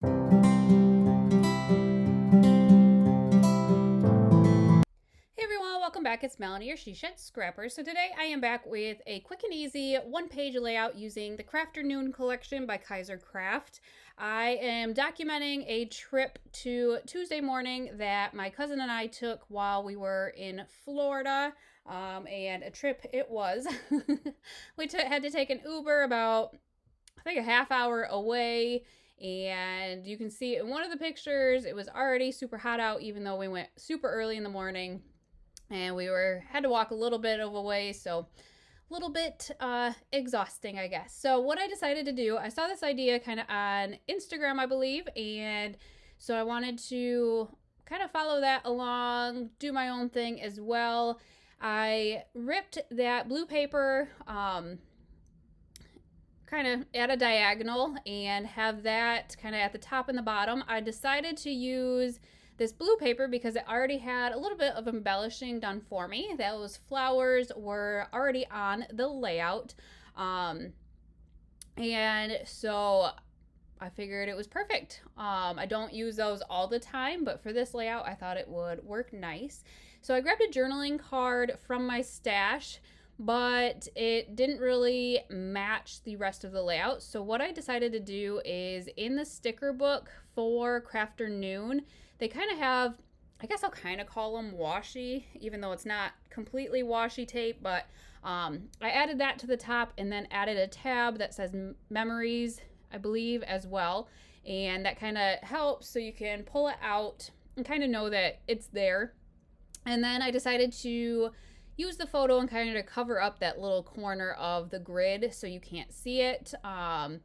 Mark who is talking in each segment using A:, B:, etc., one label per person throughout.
A: Hey everyone, welcome back. It's Melanie, your She Shed Scrapper. So today I am back with a quick and easy one-page layout using the Crafternoon collection by Kaiser Craft. I am documenting a trip to Tuesday morning that my cousin and I took while we were in Florida. And a trip it was. We had to take an Uber about, I think, a half hour away. And you can see in one of the pictures, it was already super hot out, even though we went super early in the morning. And we had to walk a little bit of a way, so a little bit exhausting, I guess. So what I decided to do, I saw this idea kind of on Instagram, I believe, and so I wanted to kind of follow that along, do my own thing as well. I ripped that blue paper kind of at a diagonal and have that kind of at the top and the bottom. I decided to use this blue paper because it already had a little bit of embellishing done for me. Those flowers were already on the layout. And so I figured it was perfect. I don't use those all the time, but for this layout, I thought it would work nice. So I grabbed a journaling card from my stash, but it didn't really match the rest of the layout. So what I decided to do is in the sticker book for Crafternoon, they kind of have, I guess I'll kind of call them washi, even though it's not completely washi tape, but I added that to the top and then added a tab that says memories, I believe, as well. And that kind of helps so you can pull it out and kind of know that it's there. And then I decided to use the photo and kind of cover up that little corner of the grid so you can't see it. And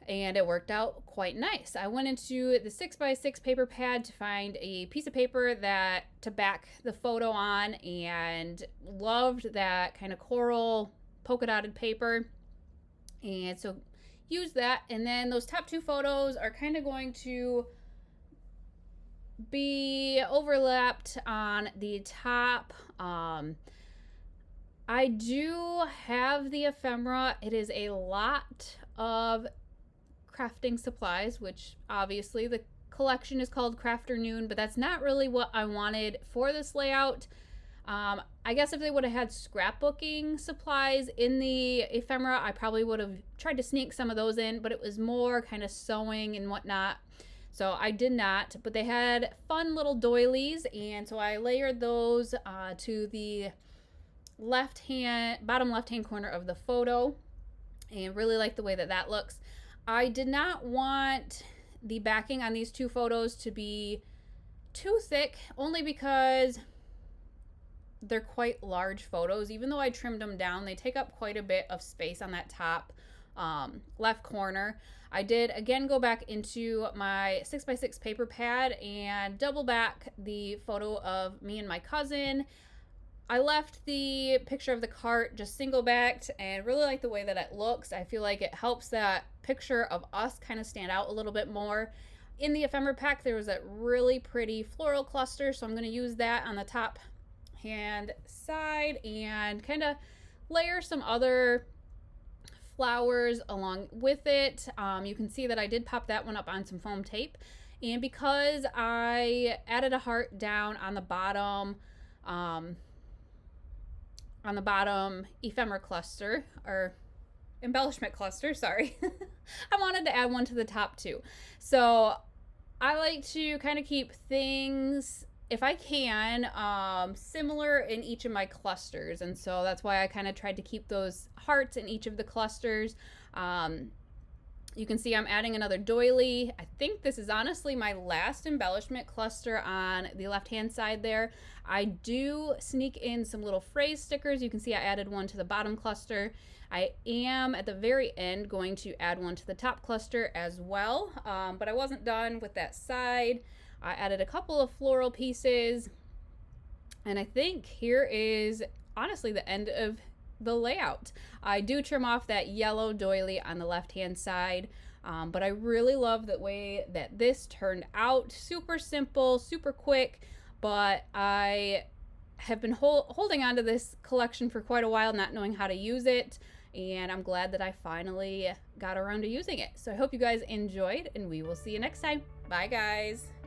A: it worked out quite nice. I went into the 6x6 paper pad to find a piece of paper to back the photo on, and loved that kind of coral polka dotted paper. And so use that. And then those top two photos are kind of going to be overlapped on the top. I do have the ephemera. It is a lot of crafting supplies, which obviously the collection is called Crafternoon, but that's not really what I wanted for this layout. I guess if they would have had scrapbooking supplies in the ephemera, I probably would have tried to sneak some of those in, but it was more kind of sewing and whatnot. So I did not, but they had fun little doilies, and so I layered those to the bottom left-hand corner of the photo, and really like the way that looks. I did not want the backing on these two photos to be too thick, only because they're quite large photos. Even though I trimmed them down, they take up quite a bit of space on that top left corner. I did again go back into my 6x6 paper pad and double back the photo of me and my cousin. I left the picture of the cart just single backed and really like the way that it looks. I feel like it helps that picture of us kind of stand out a little bit more. In the ephemera pack, there was that really pretty floral cluster, so I'm going to use that on the top hand side and kind of layer some other flowers along with it. You can see that I did pop that one up on some foam tape, and because I added a heart down on the bottom ephemera cluster, or embellishment cluster, sorry. I wanted to add one to the top too. So I like to kind of keep things, if I can, similar in each of my clusters. And so that's why I kind of tried to keep those hearts in each of the clusters. You can see I'm adding another doily. I think this is honestly my last embellishment cluster on the left-hand side there. I do sneak in some little phrase stickers. You can see I added one to the bottom cluster. I am at the very end going to add one to the top cluster as well, but I wasn't done with that side. I added a couple of floral pieces, and I think here is honestly the end of the layout. I do trim off that yellow doily on the left-hand side, but I really love the way that this turned out. Super simple, super quick, but I have been holding on to this collection for quite a while, not knowing how to use it. and I'm glad that I finally got around to using it. So I hope you guys enjoyed, and we will see you next time. Bye, guys.